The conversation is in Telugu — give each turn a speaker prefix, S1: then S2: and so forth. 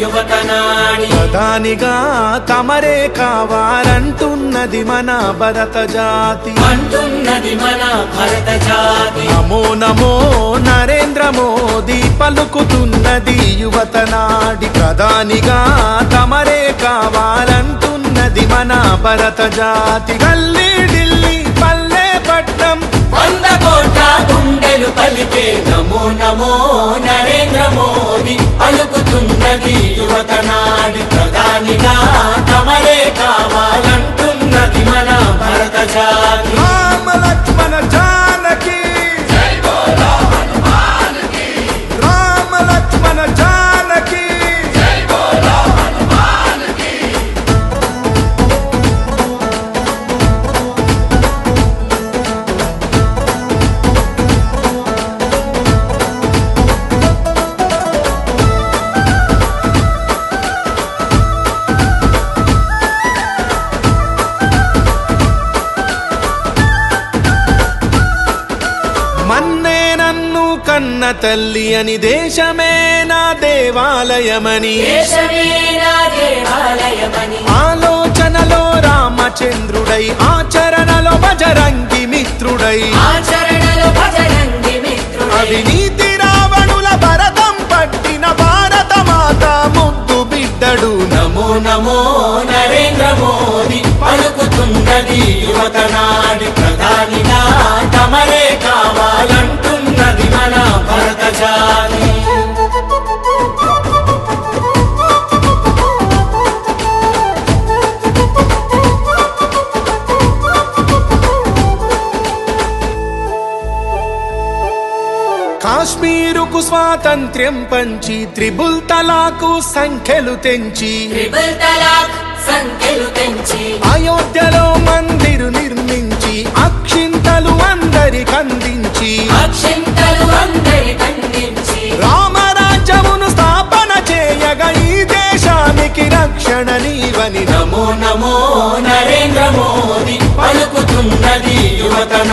S1: యువతనాడి
S2: ప్రధానిగా తమరే కావాలంటున్నది మన భరత జాతి
S1: అంటున్నది మన భరత జాతి
S2: నమో నమో నరేంద్ర మోదీ పలుకుతున్నది యువతనాడి ప్రధానిగా తమరే కావాలంటున్నది మన భరత జాతి గల్లీ ఢిల్లీ పల్లె పట్నం
S1: 100 కోట్ల గుండెలు పలికే నమో నమో నరేంద్ర మోదీ పలుకుతున్నది యువతనాడి ప్రధానిగా తమరే కావాలంటున్నది మన భరత జాతి
S2: రామ లక్ష్మణ జానకి రామ లక్ష్మణ జానకి మన్నే నన్ను కన్న తల్లి అని దేశమే నా దేవాలయమని ఆలోచనలో రామచంద్రుడై ఆచరణలో బజరంగి మిత్రుడై అవినీతి రావణుల భరతం పట్టిన భారత మాత ముద్దు బిడ్డడు
S1: నమో నమో నరేంద్ర మోదీ పలుకుతున్నది యువతనాడి ప్రధానిగా తమరే కావాలంటున్నది మన భరత జాతి
S2: కాశ్మీరుకు స్వాతంత్ర్యం పంచి త్రిబుల్ తలాకు సంఖ్యలు తెంచి అయోధ్యలో మందిరు నిర్మించి అక్షింతలు అందరికందించి రామరాజ్యమును స్థాపన చేయగా ఈ దేశానికి రక్షణ నీవని
S1: నమో నమో నరేంద్ర మోదీ పలుకుతున్నది యువతన